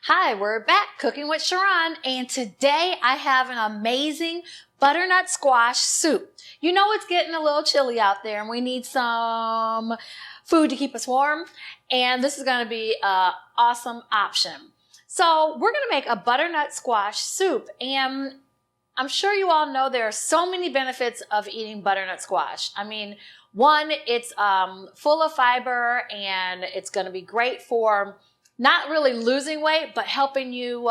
Hi, we're back cooking with Sharon, and today I have an amazing butternut squash soup. You know it's getting a little chilly out there and we need some food to keep us warm, and this is going to be an awesome option. So we're going to make a butternut squash soup, and I'm sure you all know there are so many benefits of eating butternut squash. I mean, one, it's full of fiber, and it's going to be great for not really losing weight, but helping you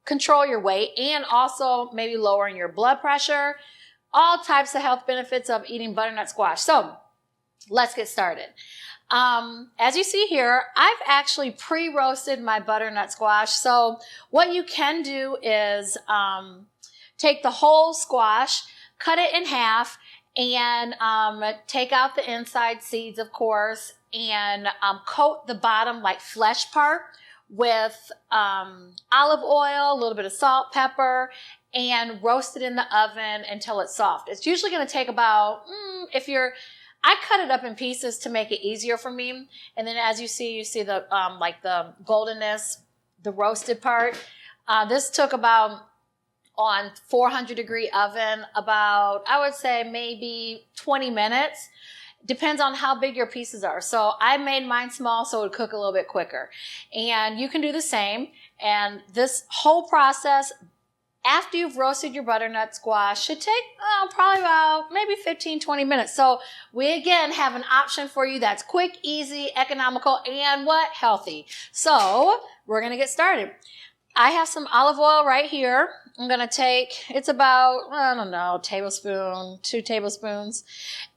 control your weight and also maybe lowering your blood pressure. All types of health benefits of eating butternut squash. So let's get started. As you see here, I've actually pre-roasted my butternut squash. So what you can do is take the whole squash, cut it in half, and take out the inside seeds, of course, and coat the bottom, like flesh part, with olive oil, a little bit of salt, pepper, and roast it in the oven until it's soft. It's usually going to take about, I cut it up in pieces to make it easier for me. And then as you see the like the goldenness, the roasted part. This took about, on 400-degree oven, about, I would say maybe 20 minutes. Depends on how big your pieces are. So I made mine small so it would cook a little bit quicker. And you can do the same. And this whole process, after you've roasted your butternut squash, should take probably about maybe 15-20 minutes. So we again have an option for you that's quick, easy, economical, and what? Healthy. So we're going to get started. I have some olive oil right here. I'm going to take, it's about, I don't know, tablespoon, 2 tablespoons.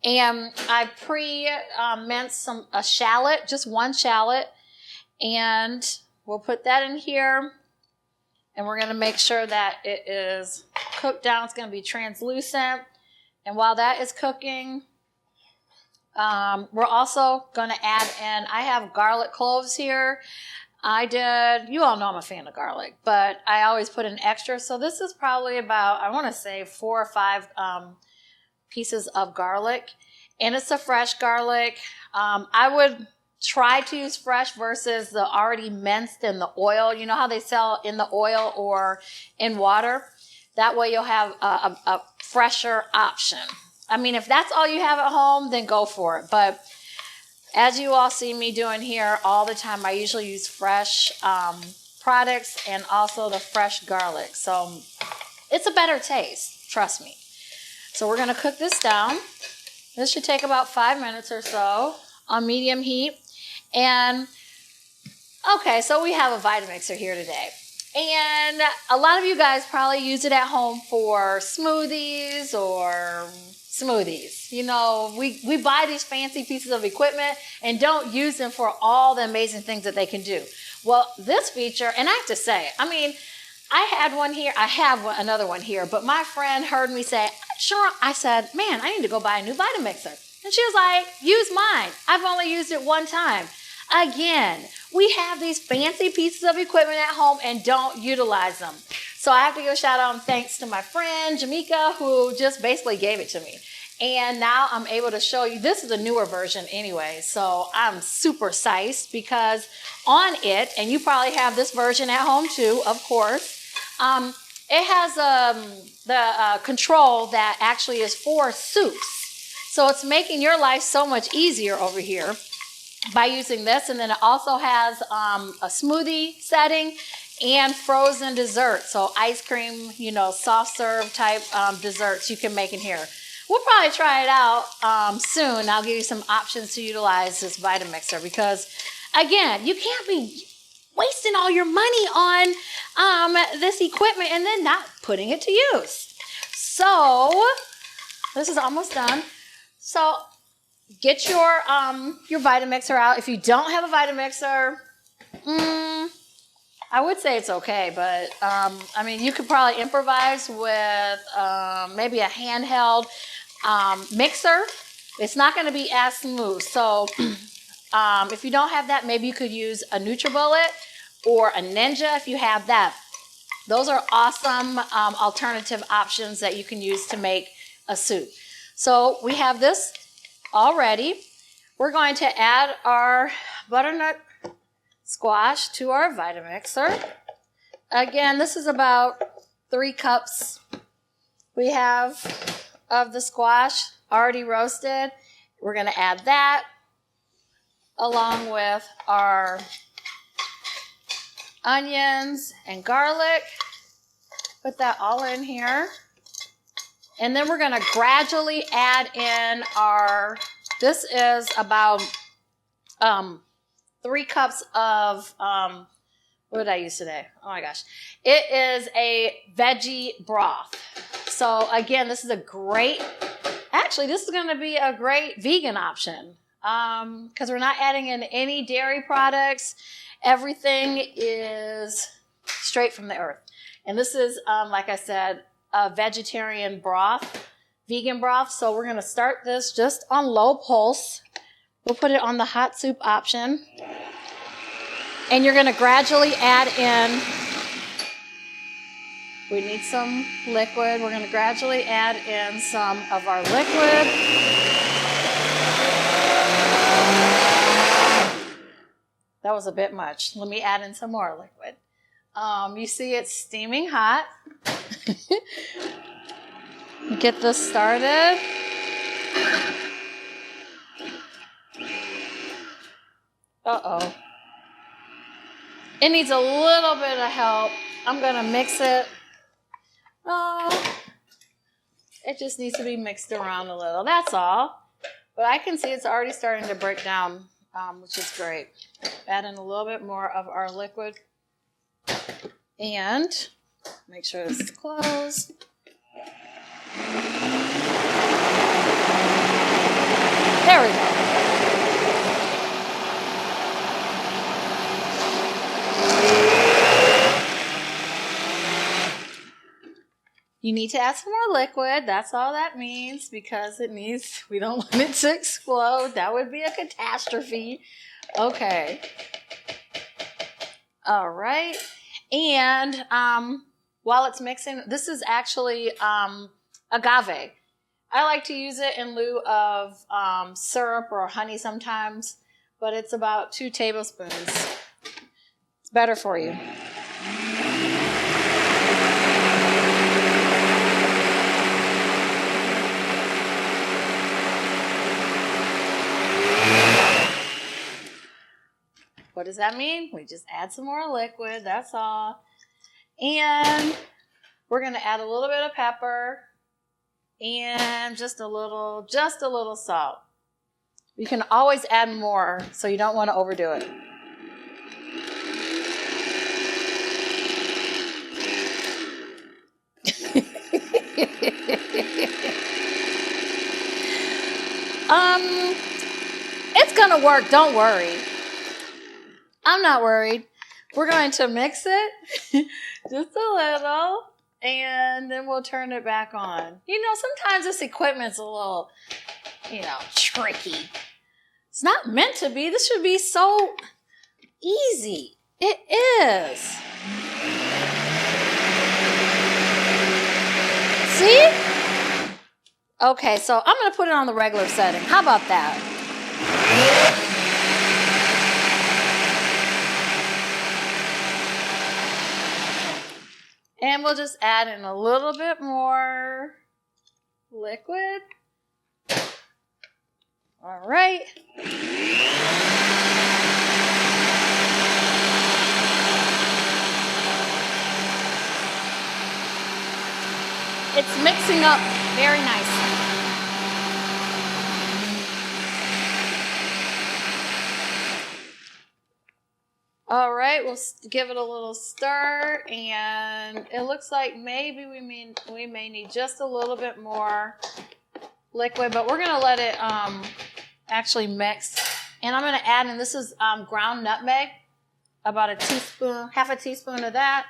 And I minced a shallot, just 1 shallot. And we'll put that in here. And we're going to make sure that it is cooked down. It's going to be translucent. And while that is cooking, we're also going to add in, I have garlic cloves here. You all know I'm a fan of garlic, but I always put in extra. So this is probably about, I want to say 4 or 5 pieces of garlic. And it's a fresh garlic. I would try to use fresh versus the already minced in the oil. You know how they sell in the oil or in water? That way you'll have a fresher option. I mean, if that's all you have at home, then go for it. But as you all see me doing here all the time, I usually use fresh products and also the fresh garlic. So it's a better taste, trust me. So we're going to cook this down. This should take about 5 minutes or so on medium heat. And okay, so we have a Vitamixer here today. And a lot of you guys probably use it at home for smoothies or smoothies. You know, we buy these fancy pieces of equipment and don't use them for all the amazing things that they can do. Well, this feature, and I have to say, I mean, I had one here, I have another one here, but my friend heard me say, sure, I said, man, I need to go buy a new Vitamixer. And she was like, use mine. I've only used it 1 time. Again, we have these fancy pieces of equipment at home and don't utilize them. So I have to give a shout out and thanks to my friend Jamaica, who just basically gave it to me. And now I'm able to show you, this is a newer version anyway, so I'm super psyched because on it, and you probably have this version at home too, of course, it has the control that actually is for soups. So it's making your life so much easier over here by using this. And then it also has a smoothie setting and frozen dessert. So ice cream, you know, soft serve type desserts you can make in here. We'll probably try it out soon. I'll give you some options to utilize this Vitamixer because, again, you can't be wasting all your money on this equipment and then not putting it to use. So this is almost done. So get your Vitamixer out. If you don't have a Vitamixer, I would say it's okay, but I mean, you could probably improvise with maybe a handheld mixer. It's not going to be as smooth. So if you don't have that, maybe you could use a NutriBullet or a Ninja if you have that. Those are awesome alternative options that you can use to make a soup. So we have this all ready. We're going to add our butternut squash to our Vitamixer. Again, this is about 3 cups we have of the squash already roasted. We're going to add that along with our onions and garlic. Put that all in here. And then we're going to gradually add in this is about 3 cups of, what did I use today? Oh my gosh. It is a veggie broth. So again, this is going to be a great vegan option because we're not adding in any dairy products. Everything is straight from the earth. And this is, like I said, a vegetarian broth, vegan broth. So we're going to start this just on low pulse. We'll put it on the hot soup option. And you're going to gradually add in, we need some liquid. We're going to gradually add in some of our liquid. That was a bit much. Let me add in some more liquid. You see it's steaming hot. Get this started. Uh-oh. It needs a little bit of help. I'm going to mix it. Oh, it just needs to be mixed around a little. That's all. But I can see it's already starting to break down, which is great. Add in a little bit more of our liquid. And make sure this is closed. There we go. You need to add some more liquid. That's all that means because we don't want it to explode. That would be a catastrophe. Okay. All right. And while it's mixing, this is actually agave. I like to use it in lieu of syrup or honey sometimes, but it's about 2 tablespoons. It's better for you. What does that mean? We just add some more liquid, that's all. And we're going to add a little bit of pepper and just a little salt. You can always add more, so you don't want to overdo it. It's going to work, don't worry. I'm not worried. We're going to mix it just a little, and then we'll turn it back on. You know, sometimes this equipment's a little, tricky. It's not meant to be. This should be so easy. It is. See? Okay, so I'm going to put it on the regular setting. How about that? And we'll just add in a little bit more liquid. All right. It's mixing up very nicely. All right, we'll give it a little stir, and it looks like maybe we may need just a little bit more liquid, but we're going to let it actually mix. And I'm going to add in, this is ground nutmeg, about a teaspoon, half a teaspoon of that.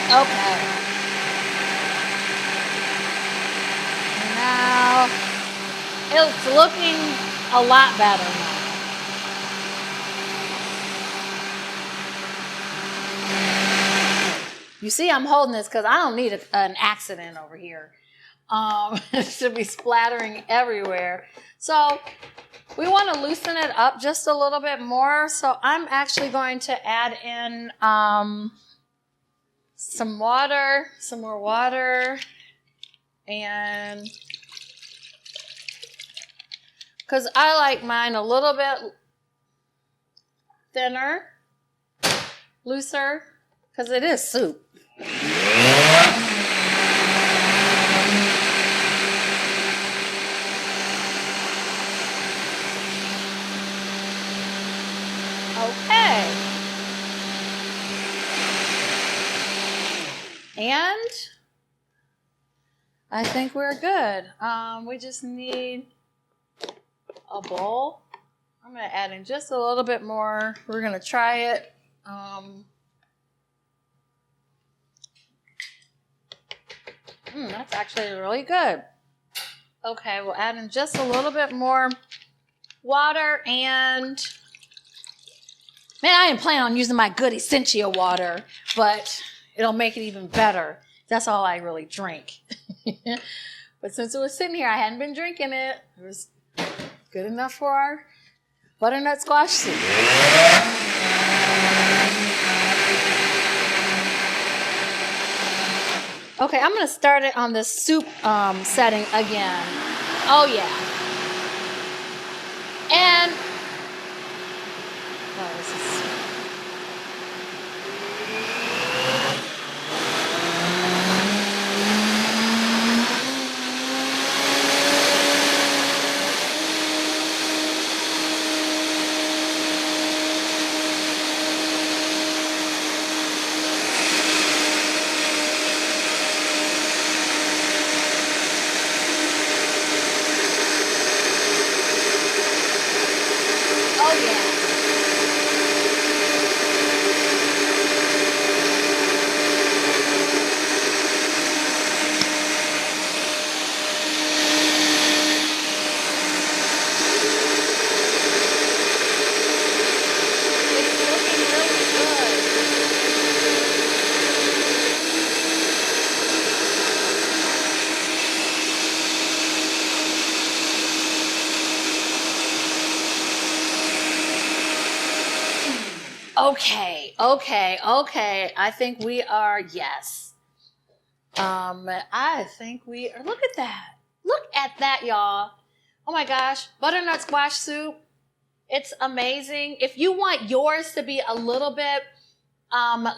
Okay. Now, it's looking a lot better now. You see, I'm holding this because I don't need an accident over here. It should be splattering everywhere. So we want to loosen it up just a little bit more. So I'm actually going to add in some water, some more water, and because I like mine a little bit thinner, looser, because it is soup. Okay. And I think we're good. We just need a bowl. I'm going to add in just a little bit more. We're going to try it. That's actually really good. Okay, we'll add in just a little bit more water, and man, I didn't plan on using my good Essentia water, but it'll make it even better. That's all I really drink. But since it was sitting here, I hadn't been drinking it. It was good enough for our butternut squash soup. Okay, I'm going to start it on the soup setting again. Oh, yeah. And, oh, this is... Oh, yeah. It's looking really good. Okay. I think we are, yes. I think we are, look at that. Look at that, y'all. Oh my gosh, butternut squash soup. It's amazing. If you want yours to be a little bit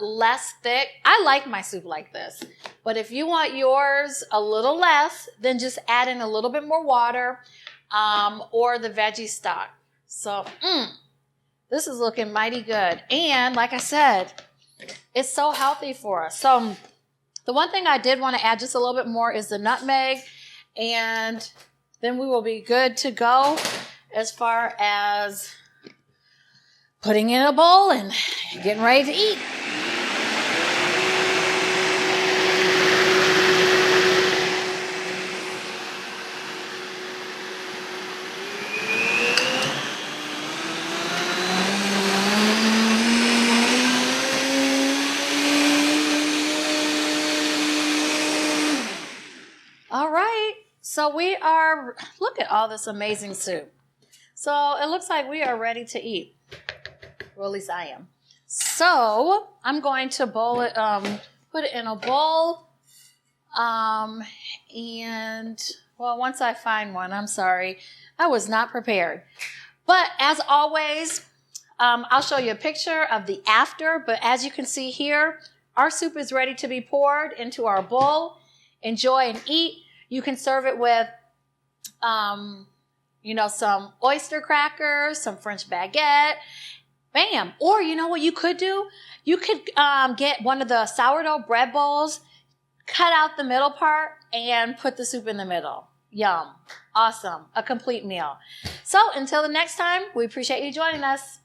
less thick, I like my soup like this. But if you want yours a little less, then just add in a little bit more water or the veggie stock. So, this is looking mighty good. And like I said, it's so healthy for us. So the one thing I did want to add just a little bit more is the nutmeg. And then we will be good to go as far as putting in a bowl and getting ready to eat. All right, so we are, look at all this amazing soup. So it looks like we are ready to eat. Well, at least I am. So I'm going to bowl it, put it in a bowl. And, well, once I find one, I'm sorry. I was not prepared. But as always, I'll show you a picture of the after. But as you can see here, our soup is ready to be poured into our bowl. Enjoy and eat. You can serve it with, some oyster crackers, some French baguette. Bam. Or you know what you could do? You could get one of the sourdough bread bowls, cut out the middle part, and put the soup in the middle. Yum. Awesome. A complete meal. So until the next time, we appreciate you joining us.